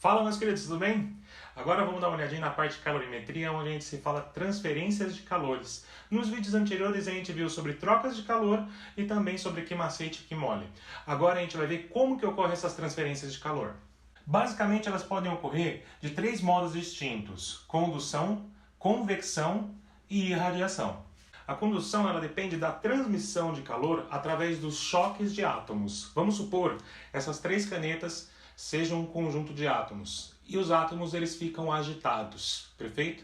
Fala, meus queridos, tudo bem? Agora vamos dar uma olhadinha na parte de calorimetria, onde a gente se fala transferências de calores. Nos vídeos anteriores a gente viu sobre trocas de calor e também sobre queima-aceite e queima-óleo. Agora a gente vai ver como que ocorrem essas transferências de calor. Basicamente elas podem ocorrer de três modos distintos: condução, convecção e irradiação. A condução ela depende da transmissão de calor através dos choques de átomos. Vamos supor essas três canetas sejam um conjunto de átomos e os átomos eles ficam agitados, perfeito?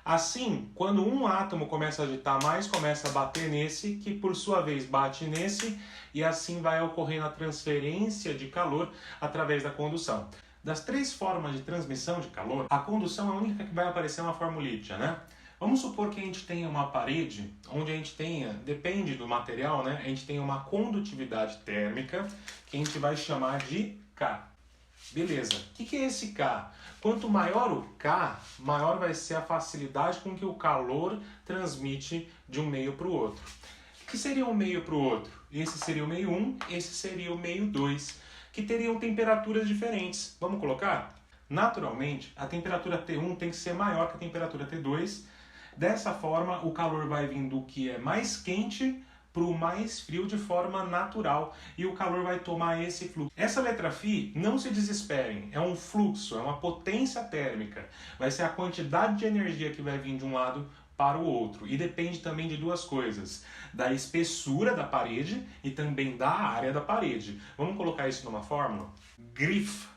Assim, quando um átomo começa a agitar mais, começa a bater nesse, que por sua vez bate nesse, e assim vai ocorrendo a transferência de calor através da condução. Das três formas de transmissão de calor, a condução é a única que vai aparecer uma formulita, né? Vamos supor que a gente tenha uma parede, onde a gente tenha, depende do material, né? A gente tem uma condutividade térmica, que a gente vai chamar de K. Beleza, o que é esse K? Quanto maior o K, maior vai ser a facilidade com que o calor transmite de um meio para o outro. O que seria um meio para o outro? Esse seria o meio 1, esse seria o meio 2, que teriam temperaturas diferentes. Vamos colocar? Naturalmente, a temperatura T1 tem que ser maior que a temperatura T2. Dessa forma, o calor vai vindo do que é mais quente para o mais frio de forma natural e o calor vai tomar esse fluxo. Essa letra φ, não se desesperem, é um fluxo, é uma potência térmica. Vai ser a quantidade de energia que vai vir de um lado para o outro. E depende também de duas coisas: da espessura da parede e também da área da parede. Vamos colocar isso numa fórmula? GRIF,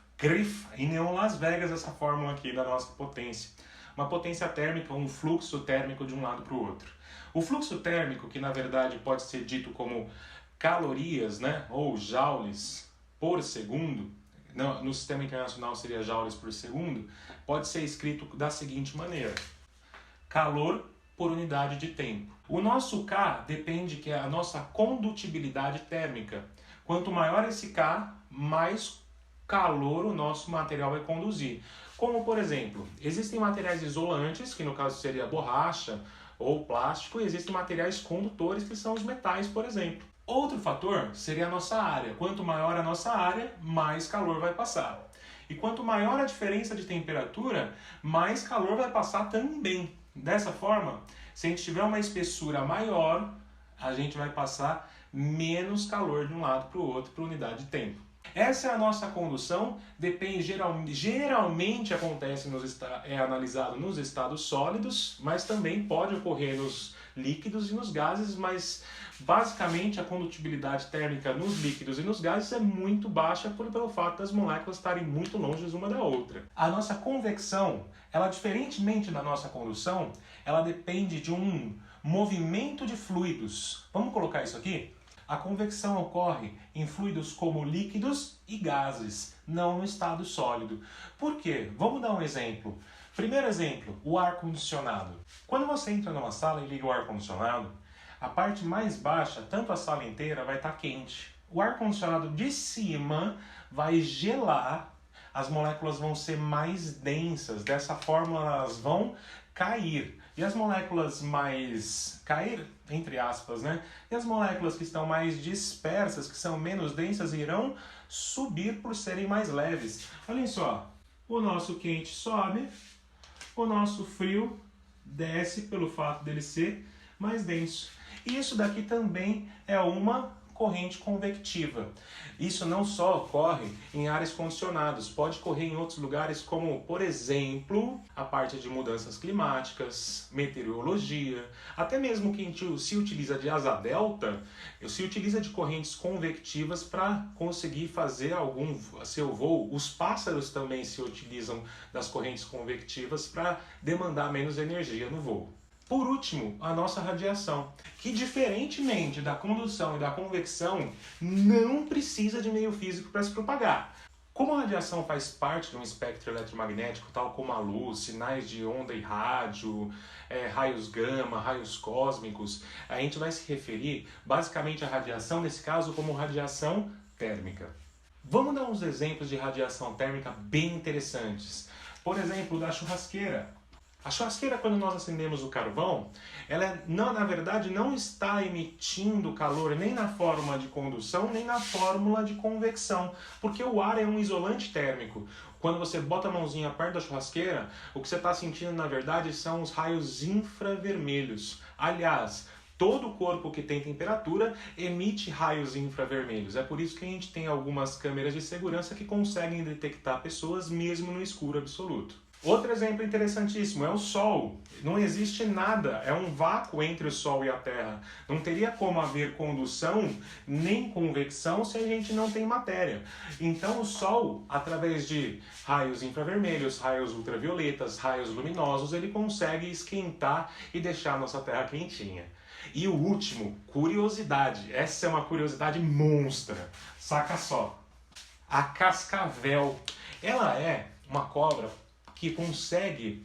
em Neon Las Vegas, essa fórmula aqui da nossa potência. Uma potência térmica, um fluxo térmico de um lado para o outro. O fluxo térmico, que na verdade pode ser dito como calorias, né, ou joules por segundo, no sistema internacional seria joules por segundo, pode ser escrito da seguinte maneira: calor por unidade de tempo. O nosso K depende que é a nossa condutibilidade térmica. Quanto maior esse K, mais calor o nosso material vai conduzir. Como, por exemplo, existem materiais isolantes, que no caso seria borracha ou plástico, e existem materiais condutores, que são os metais, por exemplo. Outro fator seria a nossa área. Quanto maior a nossa área, mais calor vai passar. E quanto maior a diferença de temperatura, mais calor vai passar também. Dessa forma, se a gente tiver uma espessura maior, a gente vai passar menos calor de um lado para o outro por unidade de tempo. Essa é a nossa condução, depende, geralmente acontece, é analisado nos estados sólidos, mas também pode ocorrer nos líquidos e nos gases, mas basicamente a condutibilidade térmica nos líquidos e nos gases é muito baixa pelo fato das moléculas estarem muito longe uma da outra. A nossa convecção, ela diferentemente da nossa condução, ela depende de um movimento de fluidos. Vamos colocar isso aqui? A convecção ocorre em fluidos como líquidos e gases, não no estado sólido. Por quê? Vamos dar um exemplo. Primeiro exemplo, o ar-condicionado. Quando você entra numa sala e liga o ar-condicionado, a parte mais baixa, tanto a sala inteira, vai estar quente. O ar-condicionado de cima vai gelar, as moléculas vão ser mais densas, dessa forma elas vão cair. E as moléculas mais cair, entre aspas, né? E as moléculas que estão mais dispersas, que são menos densas, irão subir por serem mais leves. Olhem só, o nosso quente sobe, o nosso frio desce pelo fato dele ser mais denso. E isso daqui também é uma corrente convectiva. Isso não só ocorre em áreas condicionadas, pode ocorrer em outros lugares como, por exemplo, a parte de mudanças climáticas, meteorologia, até mesmo quem se utiliza de asa delta, se utiliza de correntes convectivas para conseguir fazer seu voo. Os pássaros também se utilizam das correntes convectivas para demandar menos energia no voo. Por último, a nossa radiação, que diferentemente da condução e da convecção, não precisa de meio físico para se propagar. Como a radiação faz parte de um espectro eletromagnético, tal como a luz, sinais de onda e rádio, raios gama, raios cósmicos, a gente vai se referir basicamente à radiação, nesse caso, como radiação térmica. Vamos dar uns exemplos de radiação térmica bem interessantes. Por exemplo, da churrasqueira. A churrasqueira, quando nós acendemos o carvão, ela não, na verdade não está emitindo calor nem na forma de condução, nem na fórmula de convecção, porque o ar é um isolante térmico. Quando você bota a mãozinha perto da churrasqueira, o que você está sentindo, na verdade, são os raios infravermelhos. Aliás, todo corpo que tem temperatura emite raios infravermelhos. É por isso que a gente tem algumas câmeras de segurança que conseguem detectar pessoas mesmo no escuro absoluto. Outro exemplo interessantíssimo é o Sol. Não existe nada, é um vácuo entre o Sol e a Terra. Não teria como haver condução nem convecção se a gente não tem matéria. Então o Sol, através de raios infravermelhos, raios ultravioletas, raios luminosos, ele consegue esquentar e deixar a nossa Terra quentinha. E o último, curiosidade. Essa é uma curiosidade monstra. Saca só. A cascavel. Ela é uma cobra que consegue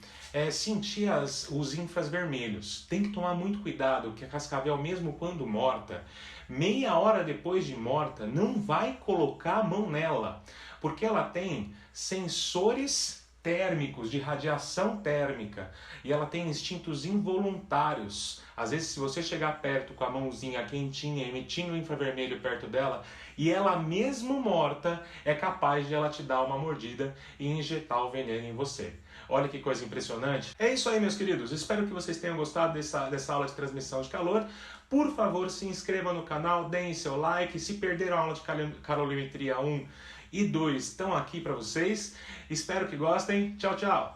sentir os infravermelhos. Tem que tomar muito cuidado que a cascavel, mesmo quando morta, meia hora depois de morta, não vai colocar a mão nela, porque ela tem sensores térmicos, de radiação térmica, e ela tem instintos involuntários. Às vezes, se você chegar perto com a mãozinha quentinha, emitindo o infravermelho perto dela, e ela mesmo morta, é capaz de ela te dar uma mordida e injetar o veneno em você. Olha que coisa impressionante. É isso aí, meus queridos. Espero que vocês tenham gostado dessa aula de transmissão de calor. Por favor, se inscreva no canal, deem seu like. Se perderam a aula de calorimetria 1 e 2, estão aqui para vocês. Espero que gostem. Tchau, tchau!